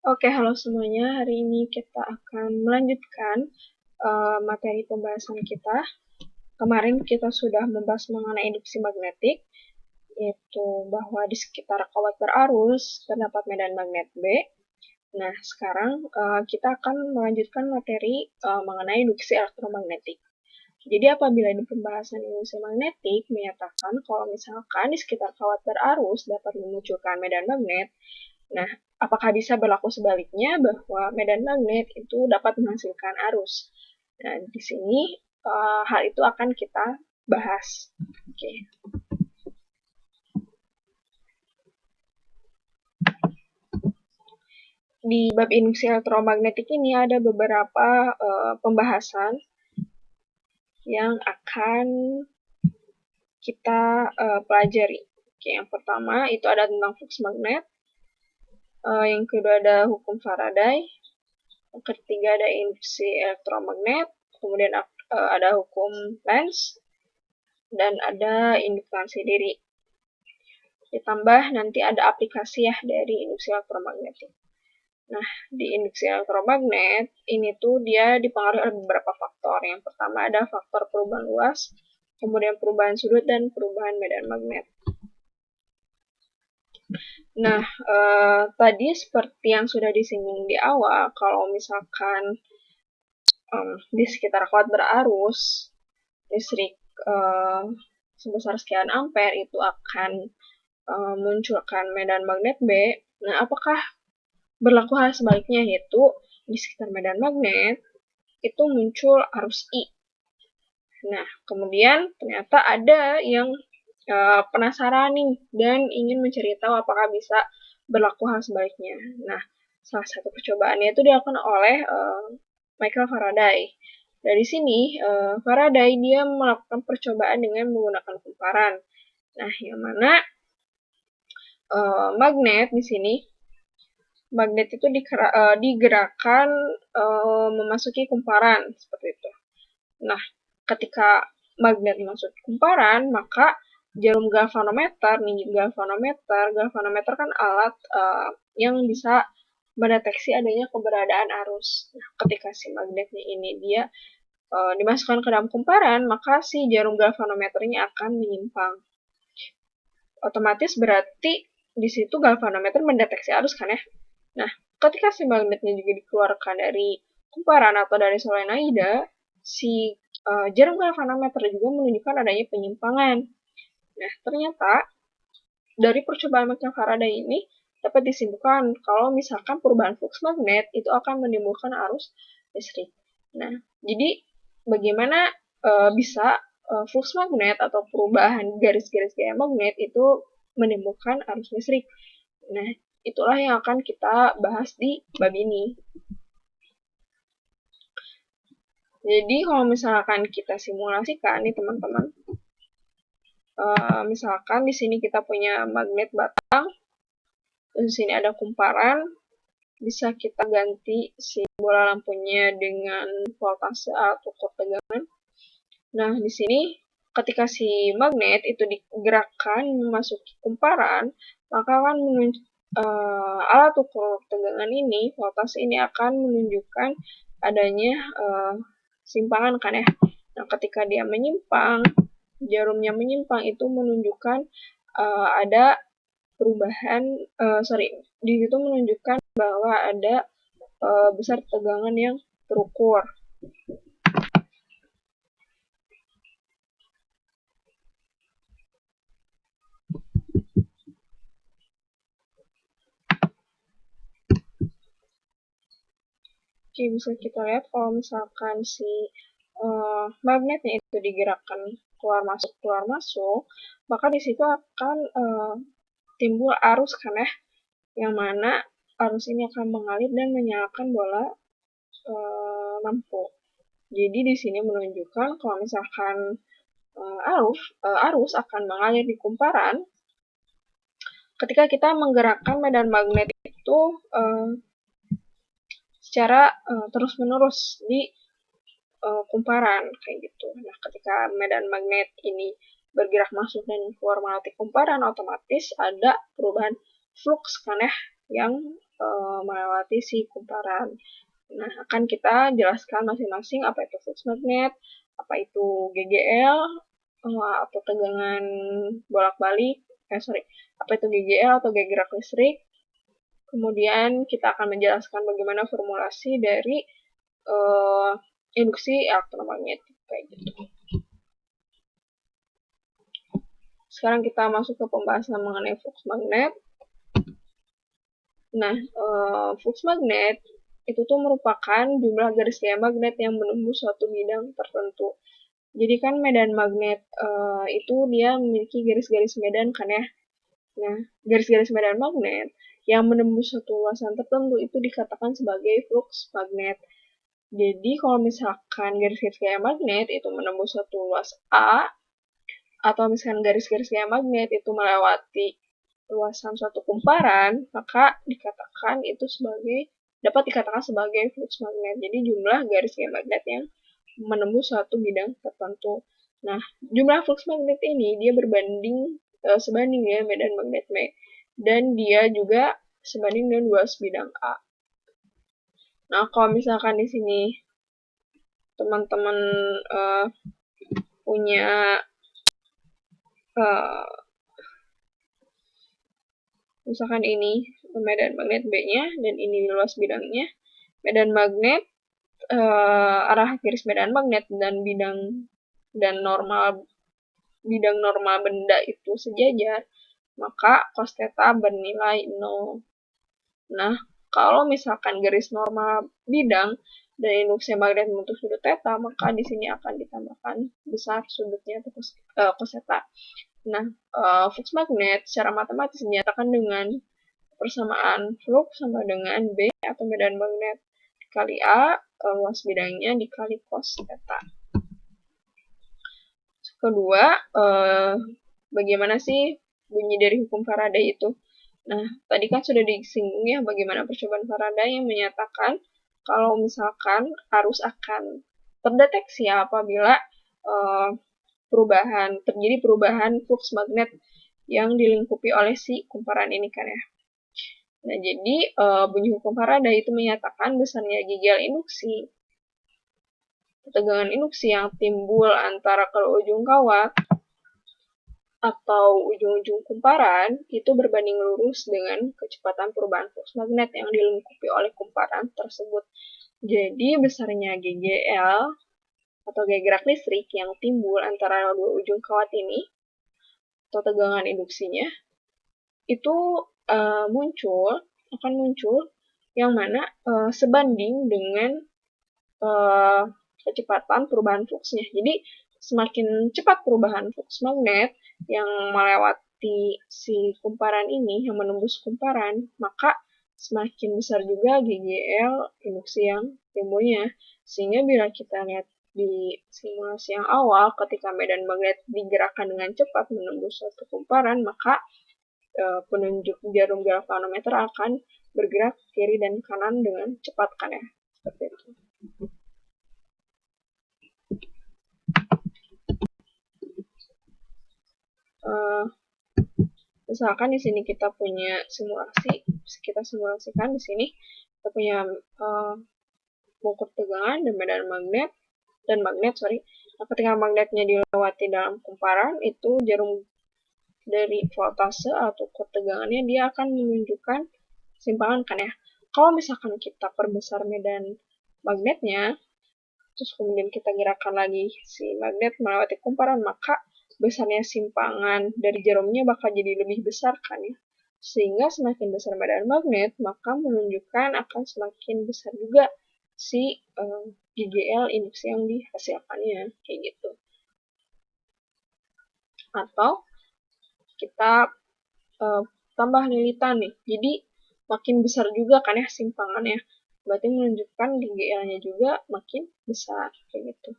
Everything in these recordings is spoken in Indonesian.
Oke, halo semuanya. Hari ini kita akan melanjutkan materi pembahasan kita. Kemarin kita sudah membahas mengenai induksi magnetik, yaitu bahwa di sekitar kawat berarus terdapat medan magnet B. Nah, sekarang kita akan melanjutkan materi mengenai induksi elektromagnetik. Jadi apabila di pembahasan induksi magnetik menyatakan kalau misalkan di sekitar kawat berarus dapat memunculkan medan magnet, nah, apakah bisa berlaku sebaliknya bahwa medan magnet itu dapat menghasilkan arus? Nah, di sini hal itu akan kita bahas. Oke. Di bab induksi elektromagnetik ini ada beberapa pembahasan yang akan kita pelajari. Oke, yang pertama itu ada tentang flux magnet. Yang kedua ada hukum Faraday. Yang ketiga ada induksi elektromagnet. Kemudian ada hukum Lenz. Dan ada induksi diri. Ditambah nanti ada aplikasi ya dari induksi elektromagnetik. Nah, di induksi elektromagnet ini tuh dia dipengaruhi oleh beberapa faktor. Yang pertama ada faktor perubahan luas, kemudian perubahan sudut dan perubahan medan magnet. Nah, tadi seperti yang sudah disinggung di awal, kalau misalkan di sekitar kawat berarus, listrik sebesar sekian ampere itu akan munculkan medan magnet B. Nah, apakah berlaku hal sebaliknya, yaitu di sekitar medan magnet itu muncul arus I. Nah, kemudian ternyata ada yang penasaran nih dan ingin mencari tahu apakah bisa berlaku hal sebaliknya. Nah, salah satu percobaannya itu dilakukan oleh Michael Faraday. Dari sini, Faraday dia melakukan percobaan dengan menggunakan kumparan. Nah, yang mana magnet di sini, magnet itu digerakkan memasuki kumparan seperti itu. Nah, ketika magnet masuk kumparan, maka jarum galvanometer kan alat yang bisa mendeteksi adanya keberadaan arus. Nah, ketika si magnetnya ini dia dimasukkan ke dalam kumparan, maka si jarum galvanometernya akan menyimpang. Otomatis berarti di situ galvanometer mendeteksi arus kan ya. Nah, ketika si magnetnya juga dikeluarkan dari kumparan atau dari solenoida, si jarum galvanometer juga menunjukkan adanya penyimpangan. Nah, ternyata dari percobaan Michael Faraday ini dapat disimpulkan kalau misalkan perubahan flux magnet itu akan menimbulkan arus listrik. Nah, jadi bagaimana bisa flux magnet atau perubahan garis-garis gaya magnet itu menimbulkan arus listrik? Nah, itulah yang akan kita bahas di bab ini. Jadi kalau misalkan kita simulasikan nih teman-teman, misalkan di sini kita punya magnet batang, di sini ada kumparan, bisa kita ganti si bola lampunya dengan voltase atau ukur tegangan. Nah, di sini ketika si magnet itu digerakkan memasuki kumparan, maka kan alat ukur tegangan ini, voltase ini akan menunjukkan adanya simpangan kan ya. Nah, ketika dia menyimpang, jarumnya menyimpang itu menunjukkan ada perubahan, di situ menunjukkan bahwa ada besar tegangan yang terukur. Oke, bisa kita lihat kalau misalkan si magnetnya itu digerakkan keluar masuk, maka di situ akan timbul arus kan ya, yang mana arus ini akan mengalir dan menyalakan bola lampu. Jadi di sini menunjukkan kalau misalkan arus akan mengalir di kumparan, ketika kita menggerakkan medan magnet itu secara terus-menerus di kumparan kayak gitu. Nah, ketika medan magnet ini bergerak masuk dan keluar melalui kumparan, otomatis ada perubahan flux kan ya, yang melewati si kumparan. Nah, akan kita jelaskan masing-masing apa itu flux magnet, apa itu GGL, atau tegangan bolak-balik, apa itu GGL atau gaya gerak listrik. Kemudian kita akan menjelaskan bagaimana formulasi dari induksi elektromagnetik kayak gitu. Sekarang kita masuk ke pembahasan mengenai flux magnet. Nah, flux magnet itu tuh merupakan jumlah garis gaya magnet yang menembus suatu bidang tertentu. Jadi kan medan magnet itu dia memiliki garis-garis medan kan ya. Nah, garis-garis medan magnet yang menembus suatu luasan tertentu itu dikatakan sebagai flux magnet. Jadi kalau misalkan garis-garis gaya magnet itu menembus suatu luas A, atau misalkan garis-garis gaya magnet itu melewati luasan suatu kumparan, maka dapat dikatakan sebagai flux magnet. Jadi jumlah garis gaya magnet yang menembus suatu bidang tertentu. Nah, jumlah flux magnet ini dia sebanding dengan medan magnet B, dan dia juga sebanding dengan luas bidang A. Nah, kalau misalkan di sini teman-teman punya misalkan ini medan magnet B-nya dan ini luas bidangnya. Medan magnet arah garis medan magnet dan bidang normal benda itu sejajar, maka cos theta bernilai 0. Nah, kalau misalkan garis normal bidang dan induksi magnet membentuk sudut theta, maka di sini akan ditambahkan besar sudutnya atau cos theta. Nah, flux magnet secara matematis dinyatakan dengan persamaan flux sama dengan B atau medan magnet dikali A, luas bidangnya dikali cos theta. Kedua, bagaimana sih bunyi dari hukum Faraday itu? Nah, tadi kan sudah disinggung ya bagaimana percobaan Faraday yang menyatakan kalau misalkan arus akan terdeteksi apabila terjadi perubahan flux magnet yang dilingkupi oleh si kumparan ini kan ya. Nah, jadi bunyi hukum Faraday itu menyatakan besarnya GGL induksi, ketegangan induksi yang timbul antara kedua ujung kawat atau ujung-ujung kumparan itu berbanding lurus dengan kecepatan perubahan flux magnet yang dilingkupi oleh kumparan tersebut. Jadi besarnya GGL atau gaya gerak listrik yang timbul antara dua ujung kawat ini atau tegangan induksinya itu akan muncul yang mana sebanding dengan kecepatan perubahan fluxnya. Jadi semakin cepat perubahan flux magnet yang melewati si kumparan ini, yang menembus kumparan, maka semakin besar juga GGL induksi yang timbulnya. Sehingga bila kita lihat di simulasi yang awal, ketika medan magnet digerakkan dengan cepat menembus suatu kumparan, maka penunjuk jarum galvanometer akan bergerak kiri dan kanan dengan cepat kan ya, seperti itu. Misalkan di sini kita punya kita simulasikan di sini kita punya ukur tegangan dan medan magnet Nah, ketika magnetnya dilewati dalam kumparan, itu jarum dari voltase atau ukur tegangannya dia akan menunjukkan simpangan kan ya. Kalau misalkan kita perbesar medan magnetnya, terus kemudian kita gerakkan lagi si magnet melewati kumparan, maka besarnya simpangan dari jarumnya bakal jadi lebih besar kan ya. Sehingga semakin besar medan magnet, maka menunjukkan akan semakin besar juga si GGL induksi yang dihasilkannya, kayak gitu. Atau kita tambah lilitan nih, jadi makin besar juga kan ya simpangannya, berarti menunjukkan GGL-nya juga makin besar, kayak gitu.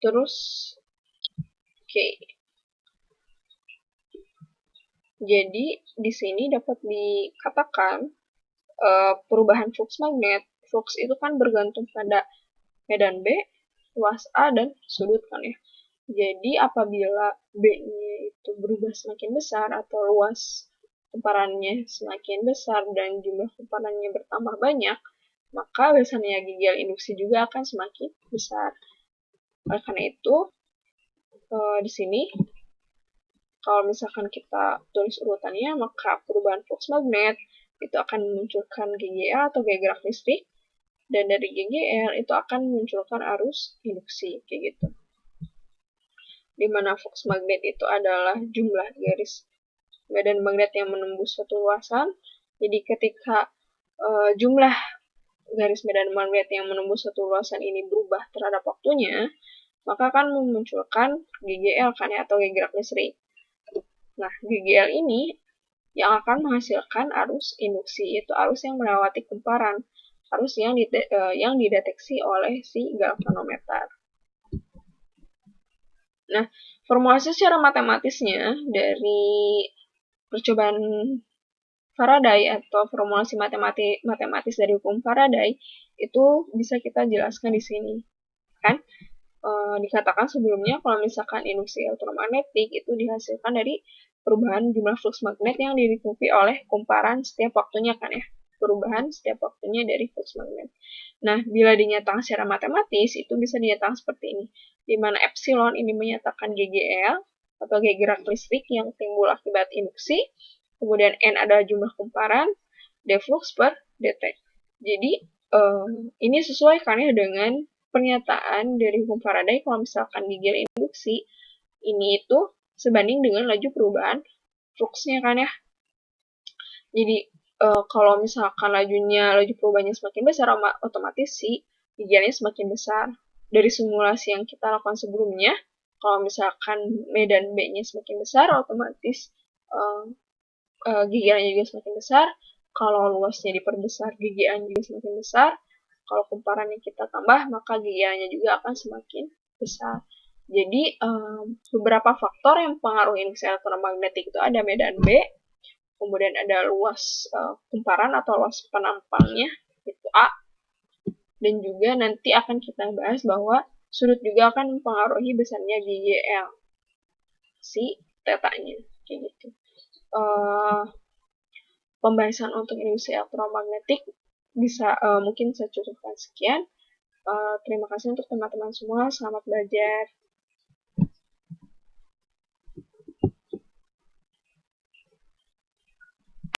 Terus, oke. Jadi, di sini dapat dikatakan perubahan flux magnet. Flux itu kan bergantung pada medan B, luas A, dan sudut kan ya. Jadi, apabila B-nya itu berubah semakin besar atau luas kumparannya semakin besar dan jumlah kumparannya bertambah banyak, maka besarnya GGL induksi juga akan semakin besar. Oleh karena itu, di sini kalau misalkan kita tulis urutannya, maka perubahan flux magnet itu akan memunculkan GGL atau gaya gerak listrik, dan dari GGL itu akan memunculkan arus induksi, kayak gitu. Di mana flux magnet itu adalah jumlah garis medan magnet yang menembus suatu luasan. Jadi ketika jumlah garis medan magnet yang menembus suatu luasan ini berubah terhadap waktunya, maka akan memunculkan GGL kan ya, atau gaya gerak listrik. Nah, GGL ini yang akan menghasilkan arus induksi, yaitu arus yang melewati kumparan, arus yang dideteksi oleh si galvanometer. Nah, formulasi secara matematisnya dari percobaan Faraday atau formulasi matematis dari hukum Faraday itu bisa kita jelaskan di sini. Kan dikatakan sebelumnya kalau misalkan induksi elektromagnetik itu dihasilkan dari perubahan jumlah flux magnet yang dilingkupi oleh kumparan setiap waktunya kan ya. Perubahan setiap waktunya dari flux magnet. Nah, bila dinyatakan secara matematis, itu bisa dinyatakan seperti ini. Di mana epsilon ini menyatakan GGL, atau gaya gerak listrik yang timbul akibat induksi. Kemudian N adalah jumlah kumparan, D flux per dt. Jadi, ini sesuai kan ya dengan pernyataan dari hukum Faraday kalau misalkan GGL induksi ini itu sebanding dengan laju perubahan fluxnya kan ya. Jadi kalau misalkan laju perubahannya semakin besar, otomatis si GGL-nya semakin besar. Dari simulasi yang kita lakukan sebelumnya, kalau misalkan medan B-nya semakin besar, otomatis GGL-nya juga semakin besar. Kalau luasnya diperbesar, GGL-nya juga semakin besar. Kalau kumparannya kita tambah, maka GGL-nya juga akan semakin besar. Jadi, beberapa faktor yang mempengaruhi induksi elektromagnetik itu ada medan B, kemudian ada luas kumparan atau luas penampangnya, itu A, dan juga nanti akan kita bahas bahwa sudut juga akan mempengaruhi besarnya GGL, si tetanya, kayak gitu. Pembahasan untuk induksi elektromagnetik bisa mungkin saya cukupkan sekian. Terima kasih untuk teman-teman semua. Selamat belajar.